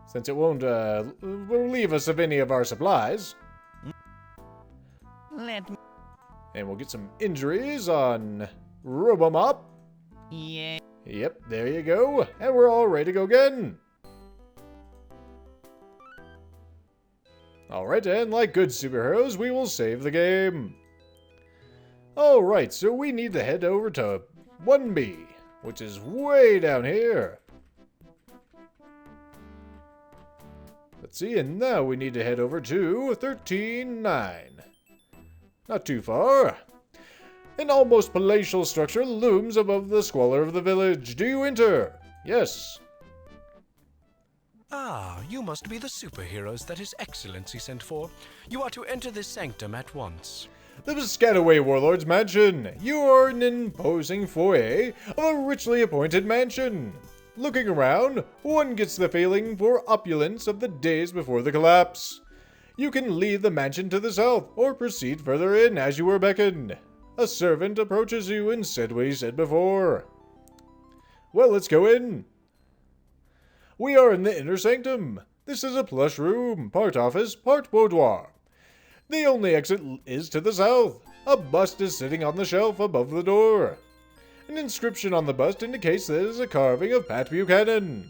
Speaker 1: since it won't relieve us of any of our supplies. And we'll get some injuries on Robomop.
Speaker 14: Yeah.
Speaker 1: Yep, there you go. And we're all ready to go again. Alright, and like good superheroes, we will save the game. Alright, so we need to head over to 1B, which is way down here. Let's see, and now we need to head over to 13-9. Not too far. An almost palatial structure looms above the squalor of the village. Do you enter? Yes.
Speaker 15: Ah, you must be the superheroes that His Excellency sent for. You are to enter this sanctum at once.
Speaker 1: The Piscataway Warlords Mansion. You are in an imposing foyer of a richly appointed mansion. Looking around, one gets the feeling for opulence of the days before the collapse. You can leave the mansion to the south, or proceed further in as you are beckoned. A servant approaches you and said what he said before. Well, let's go in. We are in the inner sanctum. This is a plush room, part office, part boudoir. The only exit is to the south. A bust is sitting on the shelf above the door. An inscription on the bust indicates there is a carving of Pat Buchanan.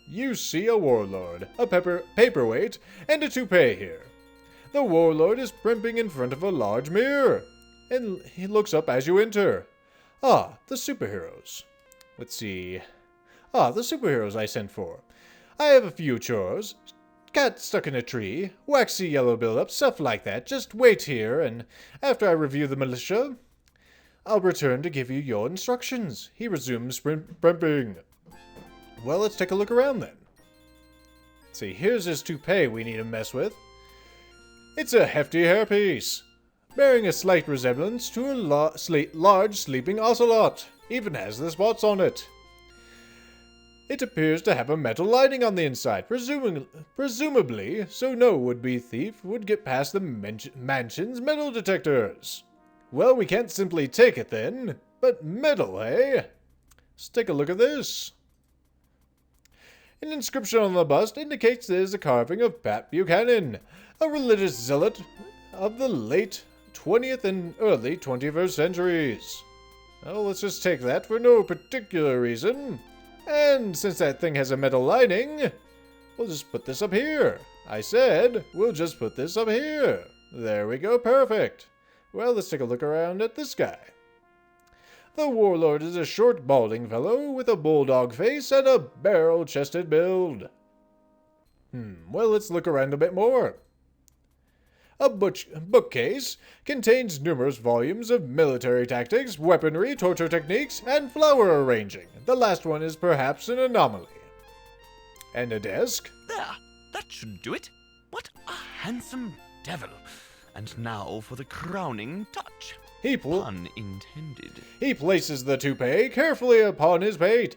Speaker 1: You see a warlord, a paperweight, and a toupee here. The warlord is primping in front of a large mirror, and he looks up as you enter. Ah, the superheroes. Let's see. Ah, the superheroes I sent for. I have a few chores. Cat stuck in a tree, waxy yellow buildup, stuff like that. Just wait here, and after I review the militia, I'll return to give you your instructions. He resumes primping. Well, let's take a look around then. Let's see, here's his toupee we need to mess with. It's a hefty hairpiece, bearing a slight resemblance to a large sleeping ocelot. Even has the spots on it. It appears to have a metal lining on the inside, presumably so no would-be thief would get past the mansion's metal detectors. Well, we can't simply take it then, but metal, eh? Let's take a look at this. An inscription on the bust indicates there's a carving of Pat Buchanan, a religious zealot of the late 20th and early 21st centuries. Well, let's just take that for no particular reason. And since that thing has a metal lining, we'll just put this up here. I said, we'll just put this up here. There we go, perfect. Well, let's take a look around at this guy. The warlord is a short, balding fellow with a bulldog face and a barrel-chested build. Well, let's look around a bit more. A bookcase contains numerous volumes of military tactics, weaponry, torture techniques, and flower arranging. The last one is perhaps an anomaly. And a desk.
Speaker 9: There, that should do it. What a handsome devil. And now for the crowning touch. Pun intended.
Speaker 1: He places the toupee carefully upon his pate,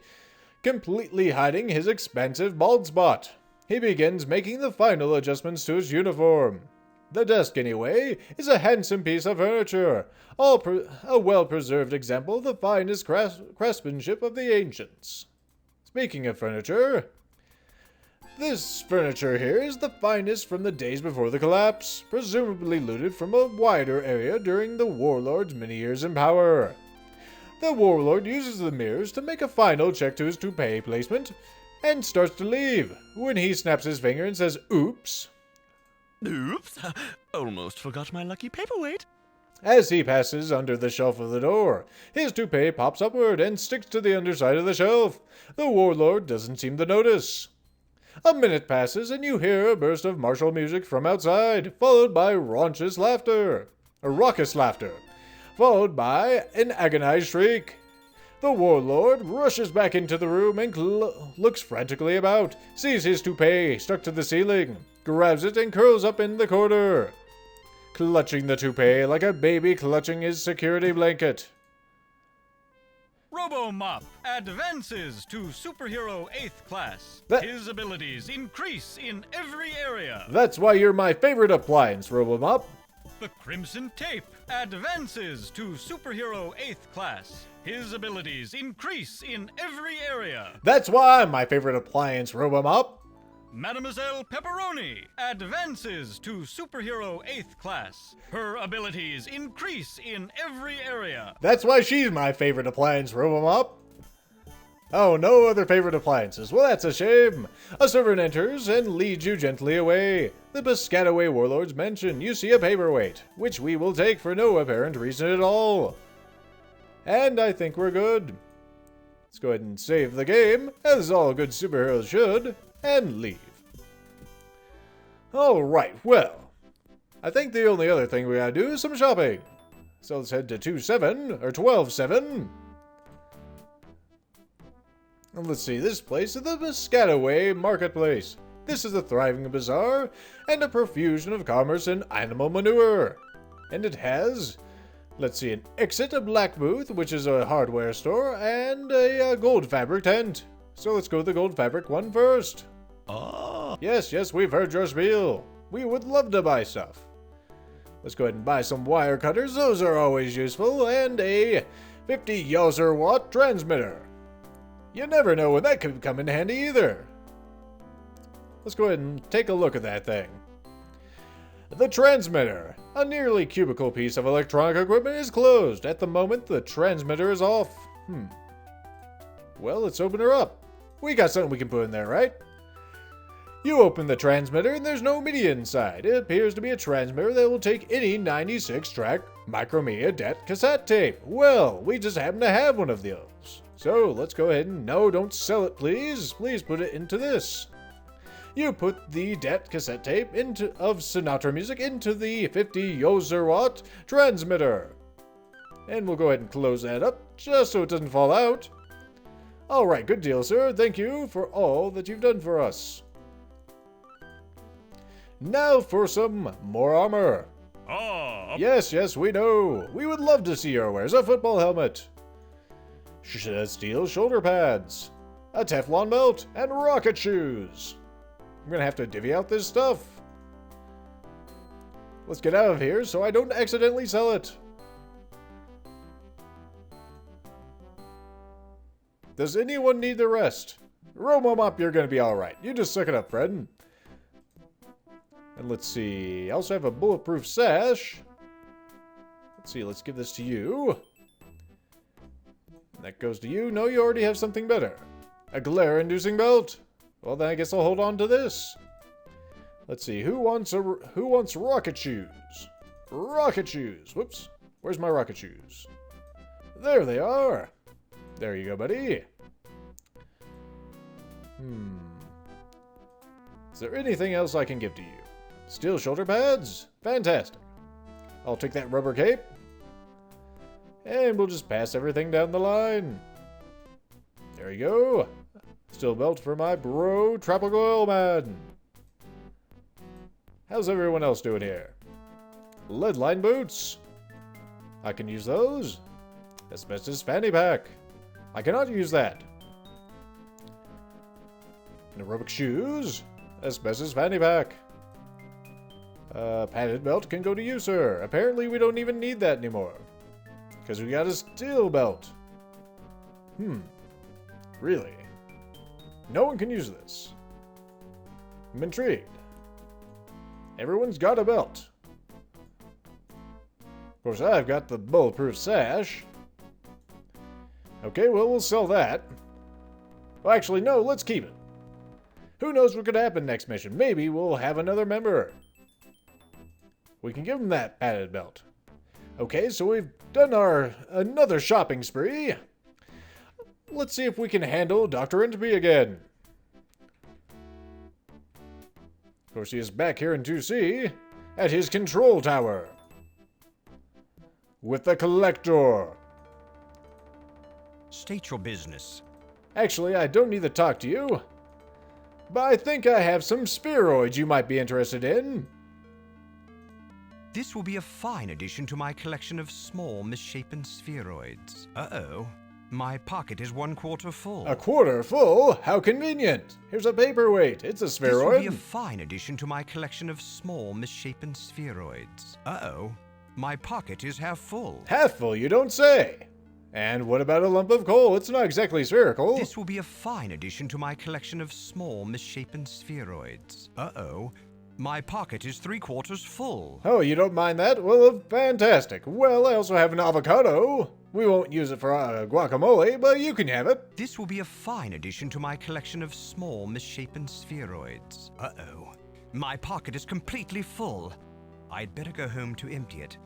Speaker 1: completely hiding his expansive bald spot. He begins making the final adjustments to his uniform. The desk, anyway, is a handsome piece of furniture, a well-preserved example of the finest craftsmanship of the ancients. Speaking of furniture, this furniture here is the finest from the days before the collapse, presumably looted from a wider area during the Warlord's many years in power. The Warlord uses the mirrors to make a final check to his toupee placement and starts to leave when he snaps his finger and says, "Oops."
Speaker 9: Oops, almost forgot my lucky paperweight.
Speaker 1: As he passes under the shelf of the door, his toupee pops upward and sticks to the underside of the shelf. The Warlord doesn't seem to notice. A minute passes and you hear a burst of martial music from outside, followed by raucous laughter, followed by an agonized shriek. The Warlord rushes back into the room and looks frantically about, sees his toupee stuck to the ceiling, grabs it and curls up in the corner, clutching the toupee like a baby clutching his security blanket.
Speaker 5: Robomop advances to Superhero 8th Class. His abilities increase in every area.
Speaker 1: That's why you're my favorite appliance, Robomop.
Speaker 5: The Crimson Tape advances to Superhero 8th Class. His abilities increase in every area.
Speaker 1: That's why I'm my favorite appliance, Robomop.
Speaker 5: Mademoiselle Pepperoni advances to Superhero 8th Class. Her abilities increase in every area.
Speaker 1: That's why she's my favorite appliance, Robomop. Oh, no other favorite appliances. Well, that's a shame. A servant enters and leads you gently away. The Piscataway Warlords Mansion. You see a paperweight, which we will take for no apparent reason at all. And I think we're good. Let's go ahead and save the game, as all good superheroes should, and leave. Alright, well, I think the only other thing we gotta do is some shopping. So let's head to 12-7. And let's see, this place is the Piscataway Marketplace. This is a thriving bazaar and a profusion of commerce and animal manure. And it has, let's see, an exit, a black booth, which is a hardware store, and a gold fabric tent. So let's go to the gold fabric one first.
Speaker 6: Ah.
Speaker 1: Yes, we've heard your spiel. We would love to buy stuff. Let's go ahead and buy some wire cutters. Those are always useful. And a 50 Yowzer watt transmitter. You never know when that could come in handy either. Let's go ahead and take a look at that thing. The transmitter, a nearly cubical piece of electronic equipment, is closed. At the moment, the transmitter is off. Well, let's open her up. We got something we can put in there, right? You open the transmitter and there's no media inside. It appears to be a transmitter that will take any 96-track Micromedia DET cassette tape. Well, we just happen to have one of those. So let's go ahead and, no, don't sell it, please. Please put it into this. You put the DET cassette tape of Sinatra music into the 50 Yowzer watt transmitter. And we'll go ahead and close that up just so it doesn't fall out. Alright, good deal, sir. Thank you for all that you've done for us. Now for some more armor. Yes, we know. We would love to see your wares. A football helmet, steel shoulder pads, a Teflon belt, and rocket shoes. I'm gonna have to divvy out this stuff. Let's get out of here so I don't accidentally sell it. Does anyone need the rest? Robomop, you're gonna be alright. You just suck it up, friend. And let's see, I also have a bulletproof sash. Let's see, let's give this to you. And that goes to you. No, you already have something better. A glare-inducing belt. Well, then I guess I'll hold on to this. Let's see, who wants rocket shoes? Rocket shoes. Whoops. Where's my rocket shoes? There they are. There you go, buddy. Is there anything else I can give to you? Steel shoulder pads? Fantastic. I'll take that rubber cape. And we'll just pass everything down the line. There you go. Steel belt for my bro, Tropical Oil Man. How's everyone else doing here? Leadline boots. I can use those. Asbestos fanny pack. I cannot use that. And aerobic shoes. Asbestos fanny pack. Padded belt can go to you, sir. Apparently we don't even need that anymore. Because we got a steel belt. Really? No one can use this. I'm intrigued. Everyone's got a belt. Of course, I've got the bulletproof sash. Okay, well, we'll sell that. Well, actually, no, let's keep it. Who knows what could happen next mission? Maybe we'll have another member. We can give him that padded belt. Okay, so we've done another shopping spree. Let's see if we can handle Dr. Entropy again. Of course, he is back here in 2C at his control tower with the collector.
Speaker 12: State your business.
Speaker 1: Actually, I don't need to talk to you, but I think I have some spheroids you might be interested in.
Speaker 12: This will be a fine addition to my collection of small, misshapen spheroids. Uh-oh. My pocket is 1/4 full.
Speaker 1: A quarter full? How convenient. Here's a paperweight. It's a spheroid.
Speaker 12: This will be a fine addition to my collection of small, misshapen spheroids. Uh-oh. My pocket is half full.
Speaker 1: Half full, you don't say. And what about a lump of coal? It's not exactly spherical.
Speaker 12: This will be a fine addition to my collection of small, misshapen spheroids. Uh-oh. My pocket is 3/4 full.
Speaker 1: Oh, you don't mind that? Well, fantastic. Well, I also have an avocado. We won't use it for guacamole, but you can have it.
Speaker 12: This will be a fine addition to my collection of small, misshapen spheroids. Uh-oh. My pocket is completely full. I'd better go home to empty it.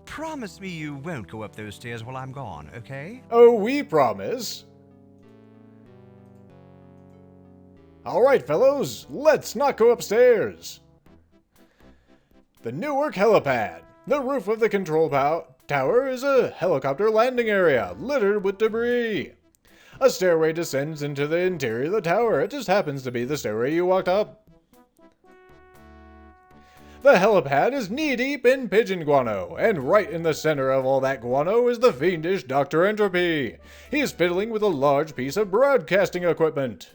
Speaker 12: Promise me you won't go up those stairs while I'm gone, okay?
Speaker 1: Oh, we promise. All right, fellows, let's not go upstairs. The Newark helipad. The roof of the control tower is a helicopter landing area littered with debris. A stairway descends into the interior of the tower. It just happens to be the stairway you walked up. The helipad is knee-deep in pigeon guano, and right in the center of all that guano is the fiendish Dr. Entropy. He is fiddling with a large piece of broadcasting equipment.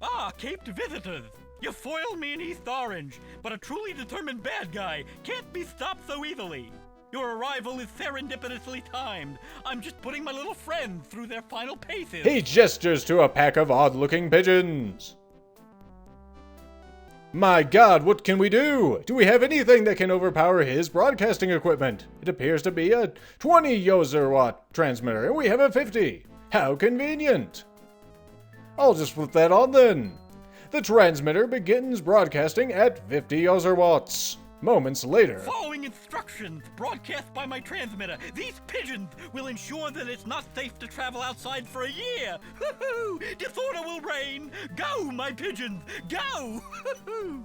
Speaker 5: Ah, caped visitors! You foil me in East Orange, but a truly determined bad guy can't be stopped so easily. Your arrival is serendipitously timed. I'm just putting my little friends through their final paces.
Speaker 1: He gestures to a pack of odd-looking pigeons. My God, what can we do? Do we have anything that can overpower his broadcasting equipment? It appears to be a 20 Yoser-watt transmitter, and we have a 50. How convenient. I'll just flip that on then. The transmitter begins broadcasting at 50 Yoser-watts. Moments later...
Speaker 5: Following instructions broadcast by my transmitter, these pigeons will ensure that it's not safe to travel outside for a year. Hoo-hoo! Disorder will reign. Go, my pigeons, go! Hoo-hoo!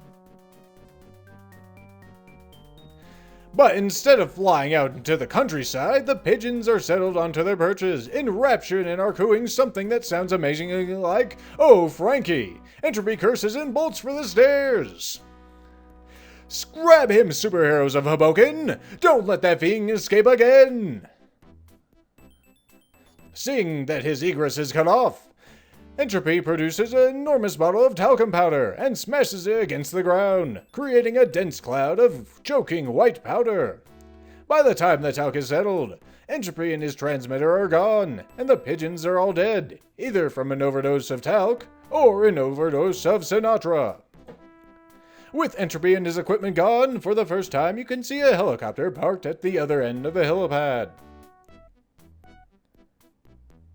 Speaker 1: But instead of flying out into the countryside, the pigeons are settled onto their perches, enraptured and are cooing something that sounds amazingly like, "Oh, Frankie!" Entropy curses and bolts for the stairs. Scrab him, superheroes of Hoboken! Don't let that fiend escape again! Seeing that his egress is cut off, Entropy produces an enormous bottle of talcum powder and smashes it against the ground, creating a dense cloud of choking white powder. By the time the talc is settled, Entropy and his transmitter are gone, and the pigeons are all dead, either from an overdose of talc or an overdose of Sinatra. With Entropy and his equipment gone, for the first time you can see a helicopter parked at the other end of the helipad.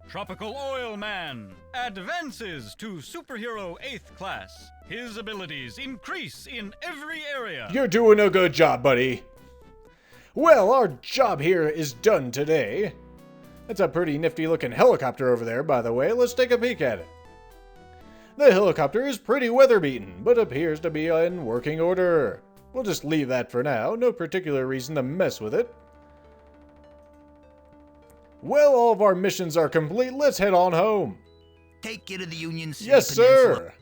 Speaker 5: Tropical Oil Man advances to Superhero 8th Class. His abilities increase in every area.
Speaker 1: You're doing a good job, buddy. Well, our job here is done today. That's a pretty nifty looking helicopter over there, by the way. Let's take a peek at it. The helicopter is pretty weather-beaten, but appears to be in working order. We'll just leave that for now. No particular reason to mess with it. Well, all of our missions are complete. Let's head on home.
Speaker 3: Take you to the Union City
Speaker 1: Yes, sir.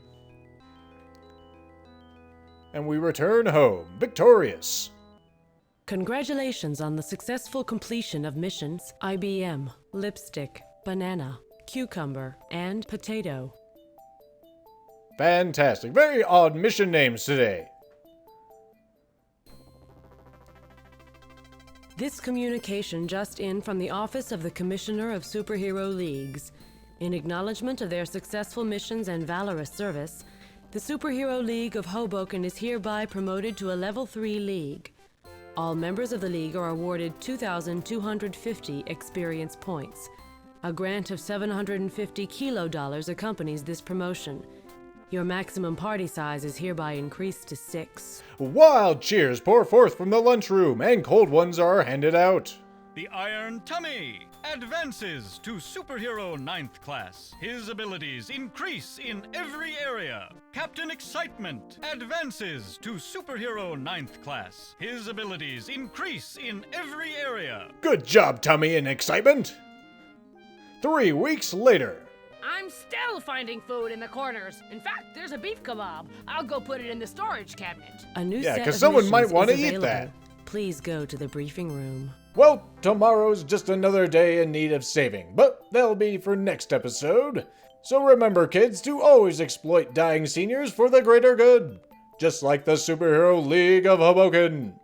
Speaker 1: And we return home, victorious.
Speaker 2: Congratulations on the successful completion of missions IBM, Lipstick, Banana, Cucumber, and Potato.
Speaker 1: Fantastic. Very odd mission names today.
Speaker 2: This communication just in from the Office of the Commissioner of Superhero Leagues. In acknowledgement of their successful missions and valorous service, the Superhero League of Hoboken is hereby promoted to a Level 3 League. All members of the League are awarded 2,250 experience points. A grant of $750 kilo accompanies this promotion. Your maximum party size is hereby increased to 6.
Speaker 1: Wild cheers pour forth from the lunchroom, and cold ones are handed out.
Speaker 5: The Iron Tummy advances to Superhero 9th Class. His abilities increase in every area. Captain Excitement advances to Superhero 9th Class. His abilities increase in every area.
Speaker 1: Good job, Tummy and Excitement! 3 weeks later.
Speaker 7: I'm still finding food in the corners. In fact, there's a beef kebab. I'll go put it in the storage cabinet.
Speaker 2: A new
Speaker 1: yeah,
Speaker 2: set
Speaker 1: because
Speaker 2: of
Speaker 1: someone might
Speaker 2: missions
Speaker 1: want to
Speaker 2: is
Speaker 1: eat
Speaker 2: available.
Speaker 1: that.
Speaker 2: Please go to the briefing room.
Speaker 1: Well, tomorrow's just another day in need of saving, but that'll be for next episode. So remember, kids, to always exploit dying seniors for the greater good. Just like the Superhero League of Hoboken.